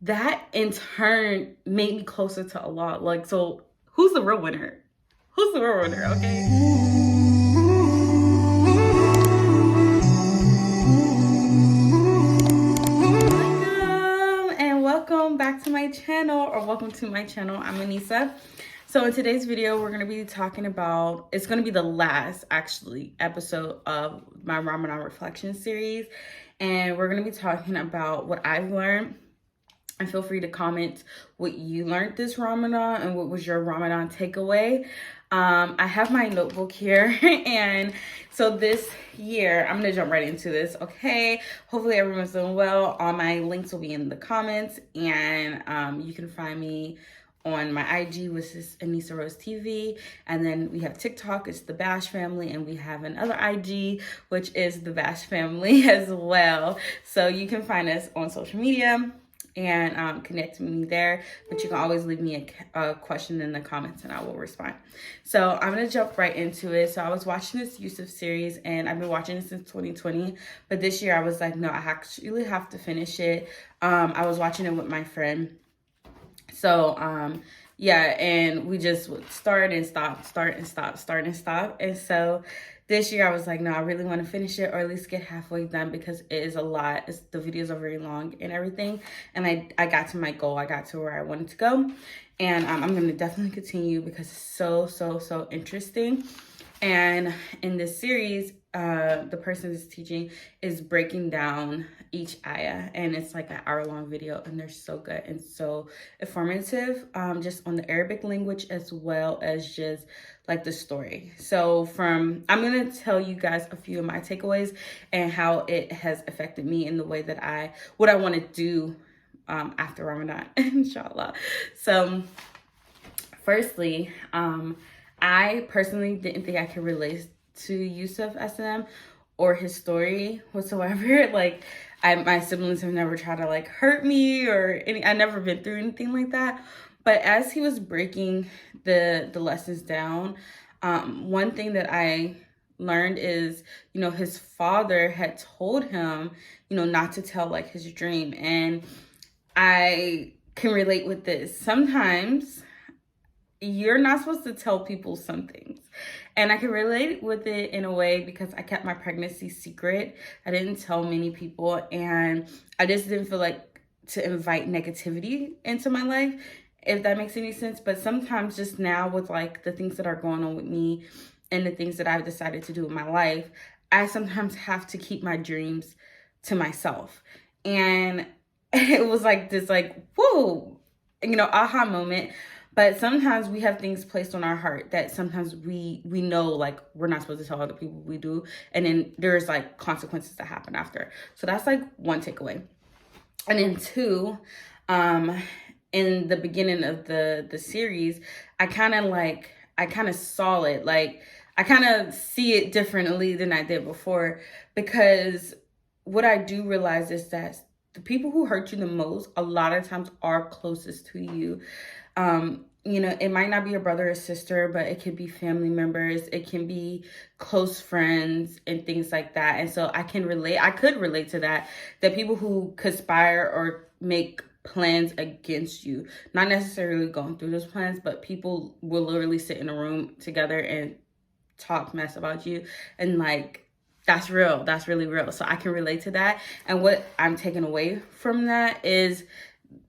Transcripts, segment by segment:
that in turn made me closer to Allah. Like, so who's the real winner? Who's the real winner? Okay. Welcome and welcome back to my channel, or welcome to my channel. I'm Anissa. So in today's video, we're going to be talking about, it's going to be the last actually episode of my Ramadan Reflections series. And we're going to be talking about what I've learned. And feel free to comment what you learned this Ramadan and what was your Ramadan takeaway. I have my notebook here, and so this year, I'm gonna jump right into this, okay? Hopefully everyone's doing well. All my links will be in the comments, and you can find me on my IG, which is Anissa Rose TV, and then we have TikTok, it's the Bash Family, and we have another IG, which is the Bash Family as well. So you can find us on social media and connect with me there, but you can always leave me a question in the comments and I will respond. So I'm gonna jump right into it. So I was watching this Yusuf series, and I've been watching it since 2020, but this year I was like, no, I actually have to finish it. I was watching it with my friend. So yeah, and we just would start and stop, start and stop, start and stop. And so this year I was like, no, I really want to finish it, or at least get halfway done, because it is a lot. The videos are very long and everything. And I got to my goal. I got to where I wanted to go. And I'm going to definitely continue because it's so interesting. And in this series, the person that's teaching is breaking down each ayah, and it's like an hour-long video, and they're so good and so informative, just on the Arabic language as well as just like the story. So I'm gonna tell you guys a few of my takeaways and how it has affected me in the way that what I want to do after Ramadan, inshallah. So firstly, I personally didn't think I could relate to Yusuf SM or his story whatsoever. Like, my siblings have never tried to like hurt me or I've never been through anything like that. But as he was breaking the lessons down, one thing that I learned is, his father had told him, not to tell like his dream. And I can relate with this. Sometimes you're not supposed to tell people some things. And I can relate with it in a way because I kept my pregnancy secret. I didn't tell many people, and I just didn't feel like to invite negativity into my life, if that makes any sense. But sometimes just now with like the things that are going on with me and the things that I've decided to do in my life, I sometimes have to keep my dreams to myself. And it was like this like, whoa, aha moment. But sometimes we have things placed on our heart that sometimes we know like we're not supposed to tell other people we do. And then there's like consequences that happen after. So that's like one takeaway. And then two, in the beginning of the series, I kind of saw it. Like, I kind of see it differently than I did before, because what I do realize is that the people who hurt you the most, a lot of times are closest to you. It might not be a brother or sister, but it could be family members. It can be close friends and things like that. And so I could relate to that people who conspire or make plans against you, not necessarily going through those plans, but people will literally sit in a room together and talk mess about you. And like, that's real. That's really real. So I can relate to that. And what I'm taking away from that is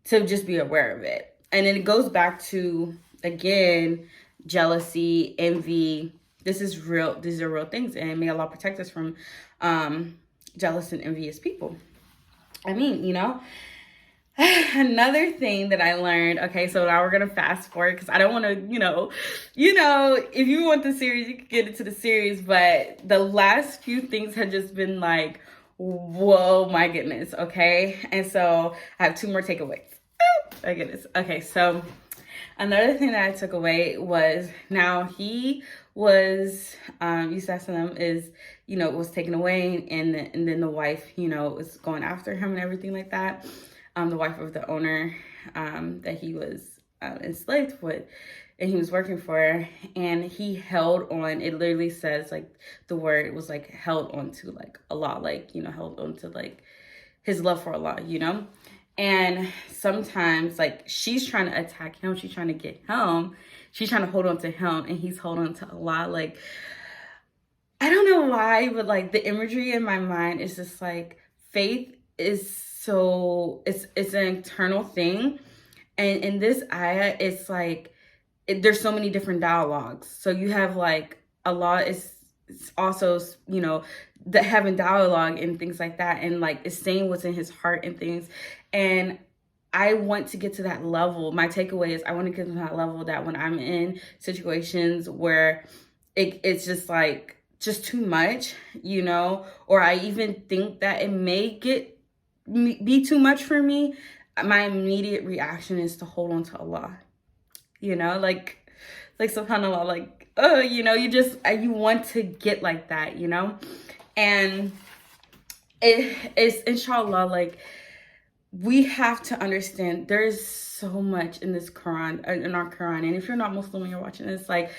to just be aware of it. And then it goes back to, again, jealousy, envy. This is real. These are real things. And may Allah protect us from jealous and envious people. I mean, another thing that I learned. Okay, so now we're going to fast forward because I don't want to, if you want the series, you can get into the series. But the last few things have just been like, whoa, my goodness. Okay. And so I have two more takeaways. My goodness. Okay, so another thing that I took away was, now he was Yusuf is, was taken away, and then the wife, was going after him and everything like that. The wife of the owner that he was enslaved with and he was working for, and he held on. It literally says like the word was like held on to like Allah, like, held on to like his love for Allah, And sometimes, like, she's trying to attack him, she's trying to get him, she's trying to hold on to him, and he's holding on to Allah. Like, I don't know why, but like the imagery in my mind is just like faith is so, it's an internal thing. And in this ayah, it's like there's so many different dialogues. So you have like Allah is also, you know, the having dialogue and things like that, and like it's saying what's in his heart and things. And I want to get to that level. My takeaway is I want to get to that level that when I'm in situations where it's just like just too much, you know, or I even think that it may be too much for me, my immediate reaction is to hold on to Allah, you know, like subhanallah, like, oh, you know, you want to get like that, you know. And it's inshallah, like, we have to understand there's so much in this Quran, in our Quran. And if you're not Muslim and you're watching this, like,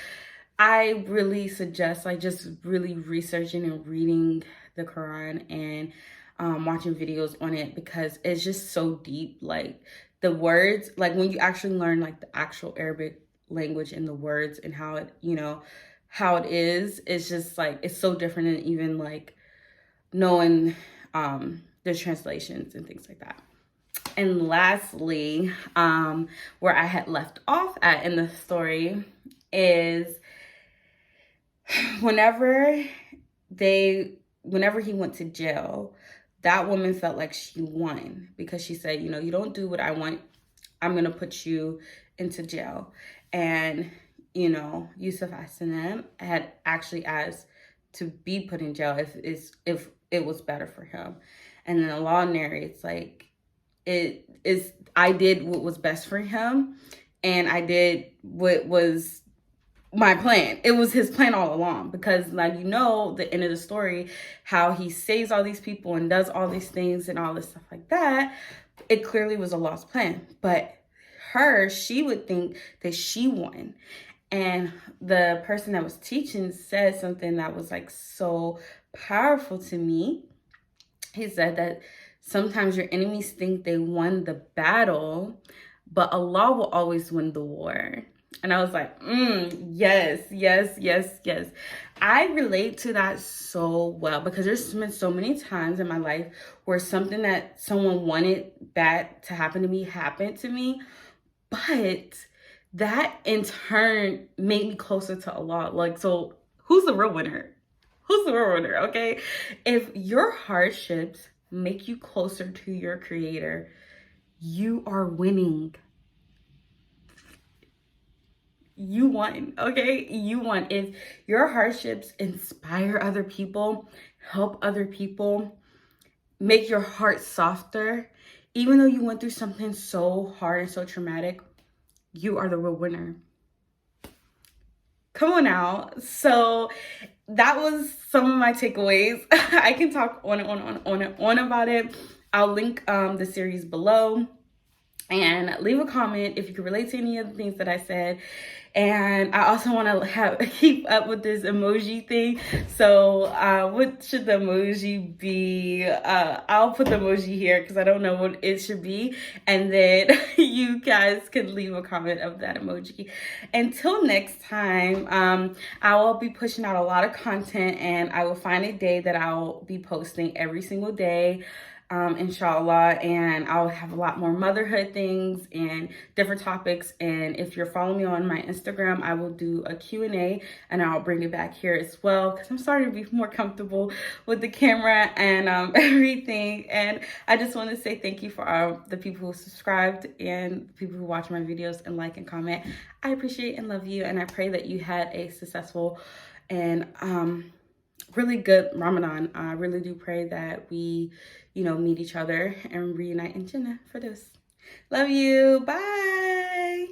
I really suggest like just really researching and reading the Quran and watching videos on it, because it's just so deep. Like the words, like when you actually learn like the actual Arabic language and the words and how it, you know, how it is, it's just like, it's so different than even like knowing the translations and things like that. And lastly, where I had left off at in the story is whenever he went to jail, that woman felt like she won, because she said, you know, you don't do what I want, I'm going to put you into jail. And, you know, Yusuf Asanem had actually asked to be put in jail if it was better for him. And then the law narrates like, I did what was best for him, and I did what was my plan. It was his plan all along, because like, you know, the end of the story, how he saves all these people and does all these things and all this stuff like that, it clearly was a lost plan. But she would think that she won. And the person that was teaching said something that was like so powerful to me. He said that sometimes your enemies think they won the battle, but Allah will always win the war. And I was like, yes, yes, yes, yes. I relate to that so well, because there's been so many times in my life where something that someone wanted bad to happen to me happened to me. But that in turn made me closer to Allah. Like, so who's the real winner? Who's the real winner, okay? If your hardships make you closer to your Creator, you are winning. You won, okay? You won. If your hardships inspire other people, help other people, make your heart softer, even though you went through something so hard and so traumatic, you are the real winner. Come on now. So that was some of my takeaways. I can talk on and on about it. I'll link the series below. And leave a comment if you can relate to any of the things that I said. And I also want to keep up with this emoji thing. So what should the emoji be? I'll put the emoji here because I don't know what it should be. And then you guys can leave a comment of that emoji. Until next time, I will be pushing out a lot of content, and I will find a day that I'll be posting every single day. Inshallah, and I'll have a lot more motherhood things and different topics. And if you're following me on my Instagram, I will do a Q&A, and I'll bring it back here as well, because I'm starting to be more comfortable with the camera and everything. And I just want to say thank you for the people who subscribed and people who watch my videos and like and comment. I appreciate and love you, and I pray that you had a successful and really good Ramadan. I really do pray that we, you know, meet each other and reunite in Jannah for this. Love you. Bye.